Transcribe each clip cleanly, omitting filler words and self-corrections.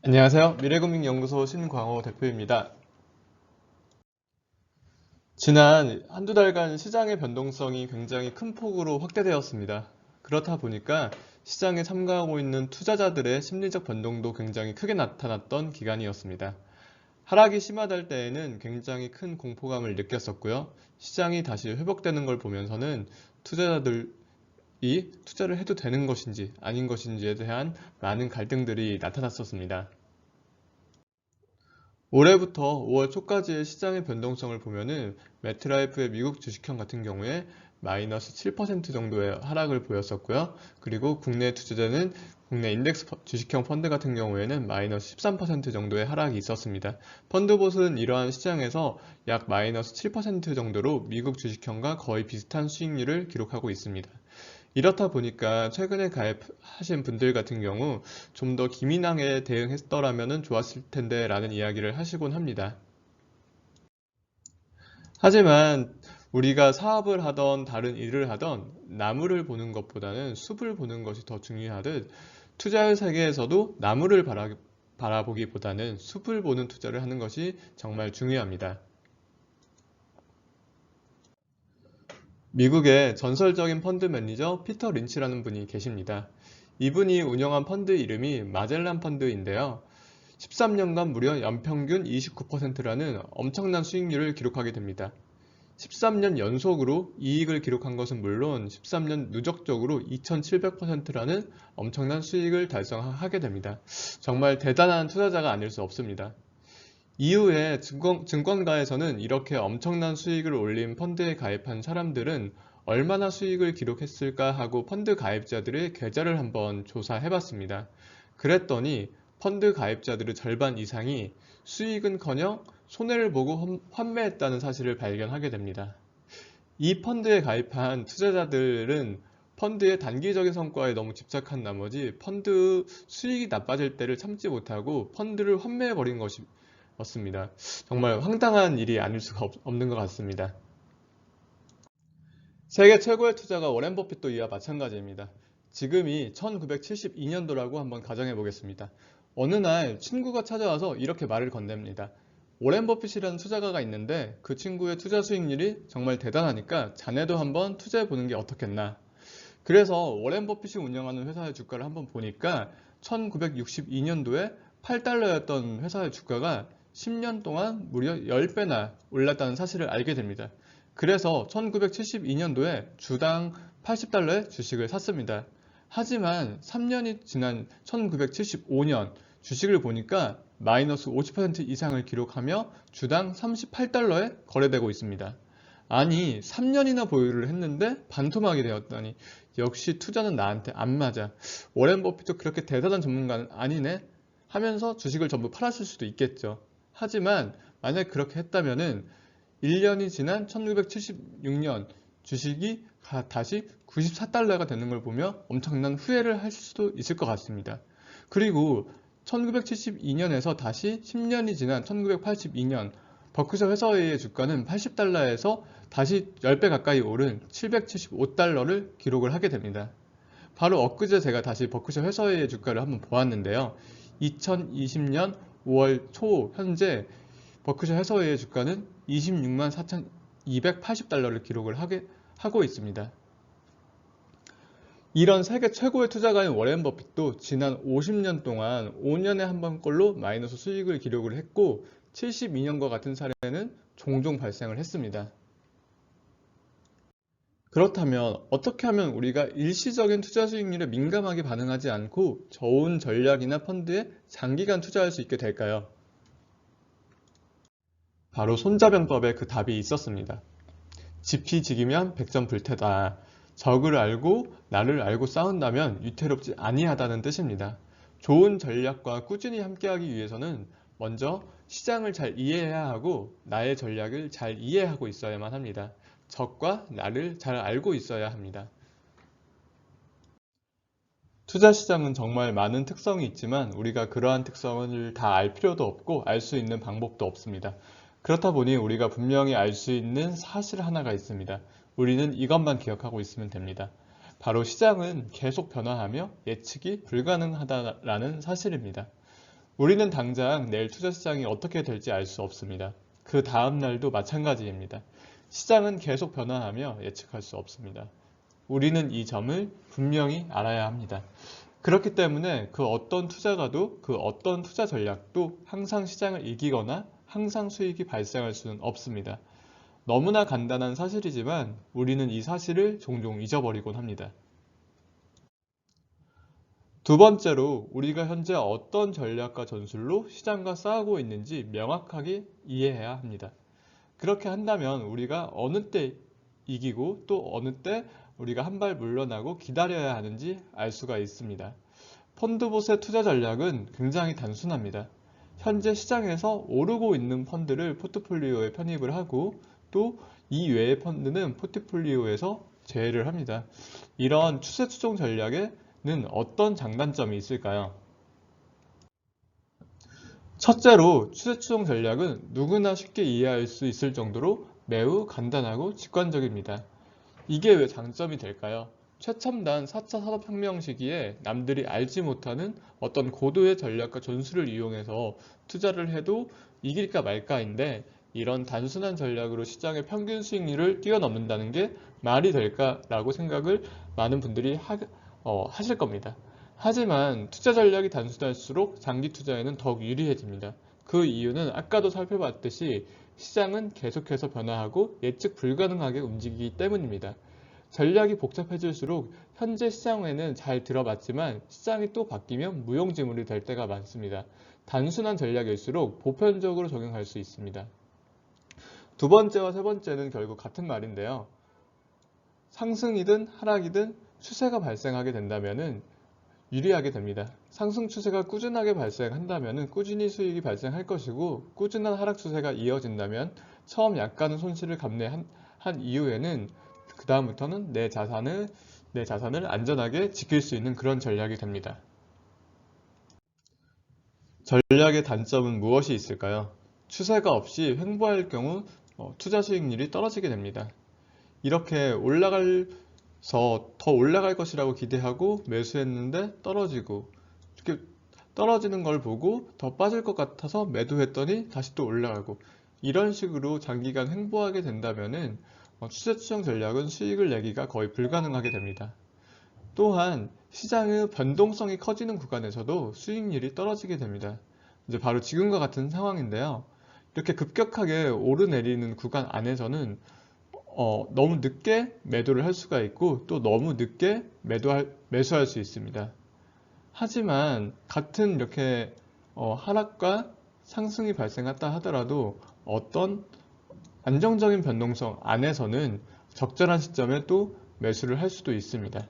안녕하세요. 미래금융연구소 신광호 대표입니다. 지난 한두 달간 시장의 변동성이 굉장히 큰 폭으로 확대되었습니다. 그렇다 보니까 시장에 참가하고 있는 투자자들의 심리적 변동도 굉장히 크게 나타났던 기간이었습니다. 하락이 심하달 때에는 굉장히 큰 공포감을 느꼈었고요. 시장이 다시 회복되는 걸 보면서는 투자자들이 투자를 해도 되는 것인지 아닌 것인지에 대한 많은 갈등들이 나타났었습니다. 올해부터 5월 초까지의 시장의 변동성을 보면은 매트라이프의 미국 주식형 같은 경우에 마이너스 7% 정도의 하락을 보였었고요. 그리고 국내 투자자는 국내 인덱스 주식형 펀드 같은 경우에는 마이너스 13% 정도의 하락이 있었습니다. 펀드봇은 이러한 시장에서 약 마이너스 7% 정도로 미국 주식형과 거의 비슷한 수익률을 기록하고 있습니다. 이렇다 보니까 최근에 가입하신 분들 같은 경우 좀 더 기민하게 대응했더라면 좋았을 텐데 라는 이야기를 하시곤 합니다. 하지만 우리가 사업을 하던 다른 일을 하던 나무를 보는 것보다는 숲을 보는 것이 더 중요하듯 투자의 세계에서도 나무를 바라보기보다는 숲을 보는 투자를 하는 것이 정말 중요합니다. 미국의 전설적인 펀드 매니저 피터 린치라는 분이 계십니다. 이분이 운영한 펀드 이름이 마젤란 펀드인데요. 13년간 무려 연평균 29%라는 엄청난 수익률을 기록하게 됩니다. 13년 연속으로 이익을 기록한 것은 물론 13년 누적적으로 2700%라는 엄청난 수익을 달성하게 됩니다. 정말 대단한 투자자가 아닐 수 없습니다. 이후에 증권가에서는 이렇게 엄청난 수익을 올린 펀드에 가입한 사람들은 얼마나 수익을 기록했을까 하고 펀드 가입자들의 계좌를 한번 조사해봤습니다. 그랬더니 펀드 가입자들의 절반 이상이 수익은커녕 손해를 보고 환매했다는 사실을 발견하게 됩니다. 이 펀드에 가입한 투자자들은 펀드의 단기적인 성과에 너무 집착한 나머지 펀드 수익이 나빠질 때를 참지 못하고 펀드를 환매해버린 것이었습니다. 정말 황당한 일이 아닐 수가 없는 것 같습니다. 세계 최고의 투자가 워렌 버핏도 이와 마찬가지입니다. 지금이 1972년도라고 한번 가정해 보겠습니다. 어느 날 친구가 찾아와서 이렇게 말을 건넵니다. 워렌 버핏이라는 투자가가 있는데 그 친구의 투자 수익률이 정말 대단하니까 자네도 한번 투자해 보는 게 어떻겠나. 그래서 워렌 버핏이 운영하는 회사의 주가를 한번 보니까 1962년도에 8달러였던 회사의 주가가 10년 동안 무려 10배나 올랐다는 사실을 알게 됩니다. 그래서 1972년도에 주당 80달러의 주식을 샀습니다. 하지만 3년이 지난 1975년 주식을 보니까 마이너스 50% 이상을 기록하며 주당 38달러에 거래되고 있습니다. 아니 3년이나 보유를 했는데 반토막이 되었다니 역시 투자는 나한테 안 맞아. 워렌 버핏도 그렇게 대단한 전문가는 아니네 하면서 주식을 전부 팔았을 수도 있겠죠. 하지만 만약 그렇게 했다면은 1년이 지난 1976년 주식이 다시 94달러가 되는 걸 보며 엄청난 후회를 할 수도 있을 것 같습니다. 그리고 1972년에서 다시 10년이 지난 1982년 버크셔 회사의 주가는 80달러에서 다시 10배 가까이 오른 775달러를 기록을 하게 됩니다. 바로 엊그제 제가 다시 버크셔 회사의 주가를 한번 보았는데요. 2020년 5월 초 현재 버크셔 해서웨이의 주가는 26만 4,280달러를 기록을 하고 있습니다. 이런 세계 최고의 투자가인 워렌 버핏도 지난 50년 동안 5년에 한 번꼴로 마이너스 수익을 기록을 했고 72년과 같은 사례는 종종 발생을 했습니다. 그렇다면 어떻게 하면 우리가 일시적인 투자 수익률에 민감하게 반응하지 않고 좋은 전략이나 펀드에 장기간 투자할 수 있게 될까요? 바로 손자병법에 그 답이 있었습니다. 지피지기면 백전불태다. 적을 알고 나를 알고 싸운다면 위태롭지 아니하다는 뜻입니다. 좋은 전략과 꾸준히 함께하기 위해서는 먼저 시장을 잘 이해해야 하고 나의 전략을 잘 이해하고 있어야만 합니다. 적과 나를 잘 알고 있어야 합니다. 투자 시장은 정말 많은 특성이 있지만 우리가 그러한 특성을 다 알 필요도 없고 알 수 있는 방법도 없습니다. 그렇다 보니 우리가 분명히 알 수 있는 사실 하나가 있습니다. 우리는 이것만 기억하고 있으면 됩니다. 바로 시장은 계속 변화하며 예측이 불가능하다라는 사실입니다. 우리는 당장 내일 투자 시장이 어떻게 될지 알 수 없습니다. 그 다음 날도 마찬가지입니다. 시장은 계속 변화하며 예측할 수 없습니다. 우리는 이 점을 분명히 알아야 합니다. 그렇기 때문에 그 어떤 투자가도 그 어떤 투자 전략도 항상 시장을 이기거나 항상 수익이 발생할 수는 없습니다. 너무나 간단한 사실이지만 우리는 이 사실을 종종 잊어버리곤 합니다. 두 번째로 우리가 현재 어떤 전략과 전술로 시장과 싸우고 있는지 명확하게 이해해야 합니다. 그렇게 한다면 우리가 어느 때 이기고 또 어느 때 우리가 한 발 물러나고 기다려야 하는지 알 수가 있습니다. 펀드봇의 투자 전략은 굉장히 단순합니다. 현재 시장에서 오르고 있는 펀드를 포트폴리오에 편입을 하고 또 이 외의 펀드는 포트폴리오에서 제외를 합니다. 이런 추세 추종 전략에는 어떤 장단점이 있을까요? 첫째로 추세 추종 전략은 누구나 쉽게 이해할 수 있을 정도로 매우 간단하고 직관적입니다. 이게 왜 장점이 될까요? 최첨단 4차 산업혁명 시기에 남들이 알지 못하는 어떤 고도의 전략과 전술을 이용해서 투자를 해도 이길까 말까인데 이런 단순한 전략으로 시장의 평균 수익률을 뛰어넘는다는 게 말이 될까라고 생각을 많은 분들이 하실 겁니다. 하지만 투자 전략이 단순할수록 장기 투자에는 더욱 유리해집니다. 그 이유는 아까도 살펴봤듯이 시장은 계속해서 변화하고 예측 불가능하게 움직이기 때문입니다. 전략이 복잡해질수록 현재 시장에는 잘 들어봤지만 시장이 또 바뀌면 무용지물이 될 때가 많습니다. 단순한 전략일수록 보편적으로 적용할 수 있습니다. 두 번째와 세 번째는 결국 같은 말인데요. 상승이든 하락이든 추세가 발생하게 된다면 유리하게 됩니다. 상승 추세가 꾸준하게 발생한다면 꾸준히 수익이 발생할 것이고 꾸준한 하락 추세가 이어진다면 처음 약간의 손실을 감내한 이후에는 그 다음부터는 내 자산을 안전하게 지킬 수 있는 그런 전략이 됩니다. 전략의 단점은 무엇이 있을까요? 추세가 없이 횡보할 경우 투자 수익률이 떨어지게 됩니다. 이렇게 더 올라갈 것이라고 기대하고 매수했는데 떨어지고 이렇게 떨어지는 걸 보고 더 빠질 것 같아서 매도했더니 다시 또 올라가고 이런 식으로 장기간 횡보하게 된다면은 추세 추정 전략은 수익을 내기가 거의 불가능하게 됩니다. 또한 시장의 변동성이 커지는 구간에서도 수익률이 떨어지게 됩니다. 이제 바로 지금과 같은 상황인데요. 이렇게 급격하게 오르내리는 구간 안에서는 너무 늦게 매도를 할 수가 있고 또 너무 늦게 매수할 수 있습니다. 하지만 같은 이렇게 하락과 상승이 발생했다 하더라도 어떤 안정적인 변동성 안에서는 적절한 시점에 또 매수를 할 수도 있습니다.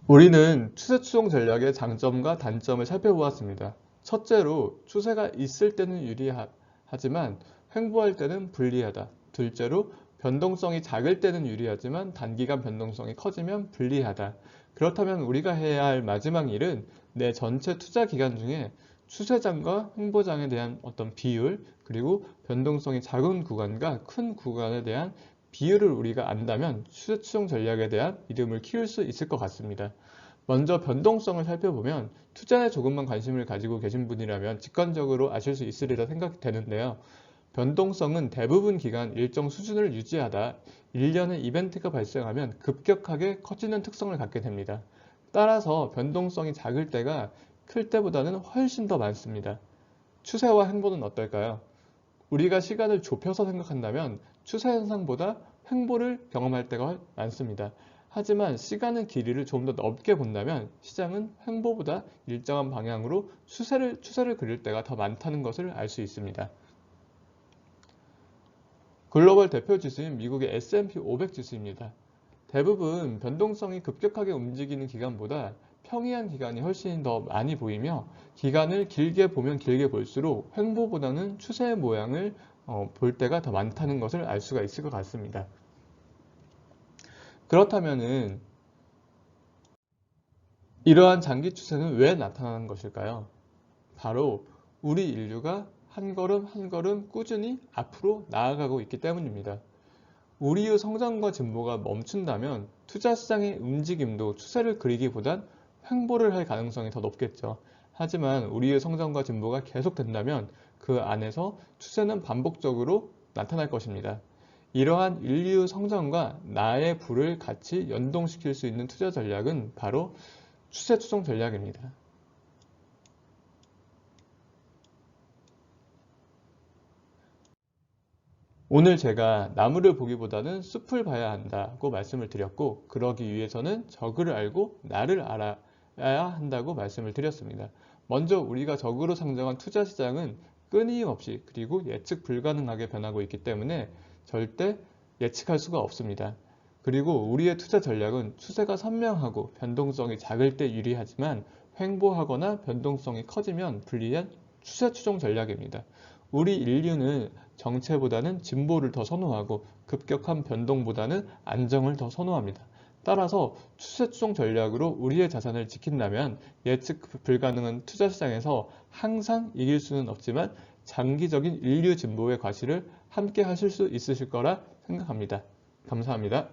우리는 추세 추종 전략의 장점과 단점을 살펴보았습니다. 첫째로 추세가 있을 때는 유리하지만 횡보할 때는 불리하다. 둘째로 변동성이 작을 때는 유리하지만 단기간 변동성이 커지면 불리하다. 그렇다면 우리가 해야 할 마지막 일은 내 전체 투자 기간 중에 추세장과 횡보장에 대한 어떤 비율 그리고 변동성이 작은 구간과 큰 구간에 대한 비율을 우리가 안다면 추세 추종 전략에 대한 믿음을 키울 수 있을 것 같습니다. 먼저 변동성을 살펴보면 투자에 조금만 관심을 가지고 계신 분이라면 직관적으로 아실 수 있으리라 생각되는데요. 변동성은 대부분 기간 일정 수준을 유지하다 1년의 이벤트가 발생하면 급격하게 커지는 특성을 갖게 됩니다. 따라서 변동성이 작을 때가 클 때보다는 훨씬 더 많습니다. 추세와 횡보는 어떨까요? 우리가 시간을 좁혀서 생각한다면 추세 현상보다 횡보를 경험할 때가 많습니다. 하지만 시간의 길이를 좀 더 넓게 본다면 시장은 횡보보다 일정한 방향으로 추세를 그릴 때가 더 많다는 것을 알 수 있습니다. 글로벌 대표 지수인 미국의 S&P 500 지수입니다. 대부분 변동성이 급격하게 움직이는 기간보다 평이한 기간이 훨씬 더 많이 보이며 기간을 길게 보면 길게 볼수록 횡보보다는 추세의 모양을 볼 때가 더 많다는 것을 알 수가 있을 것 같습니다. 그렇다면은 이러한 장기 추세는 왜 나타나는 것일까요? 바로 우리 인류가 한 걸음 한 걸음 꾸준히 앞으로 나아가고 있기 때문입니다. 우리의 성장과 진보가 멈춘다면 투자 시장의 움직임도 추세를 그리기보단 횡보를 할 가능성이 더 높겠죠. 하지만 우리의 성장과 진보가 계속된다면 그 안에서 추세는 반복적으로 나타날 것입니다. 이러한 인류 성장과 나의 부를 같이 연동시킬 수 있는 투자 전략은 바로 추세 추종 전략입니다. 오늘 제가 나무를 보기보다는 숲을 봐야 한다고 말씀을 드렸고, 그러기 위해서는 적을 알고 나를 알아야 한다고 말씀을 드렸습니다. 먼저 우리가 적으로 상정한 투자 시장은 끊임없이 그리고 예측 불가능하게 변하고 있기 때문에 절대 예측할 수가 없습니다. 그리고 우리의 투자 전략은 추세가 선명하고 변동성이 작을 때 유리하지만 횡보하거나 변동성이 커지면 불리한 추세 추종 전략입니다. 우리 인류는 정체보다는 진보를 더 선호하고 급격한 변동보다는 안정을 더 선호합니다. 따라서 추세 추종 전략으로 우리의 자산을 지킨다면 예측 불가능한 투자 시장에서 항상 이길 수는 없지만 장기적인 인류 진보의 과실을 함께 하실 수 있으실 거라 생각합니다. 감사합니다.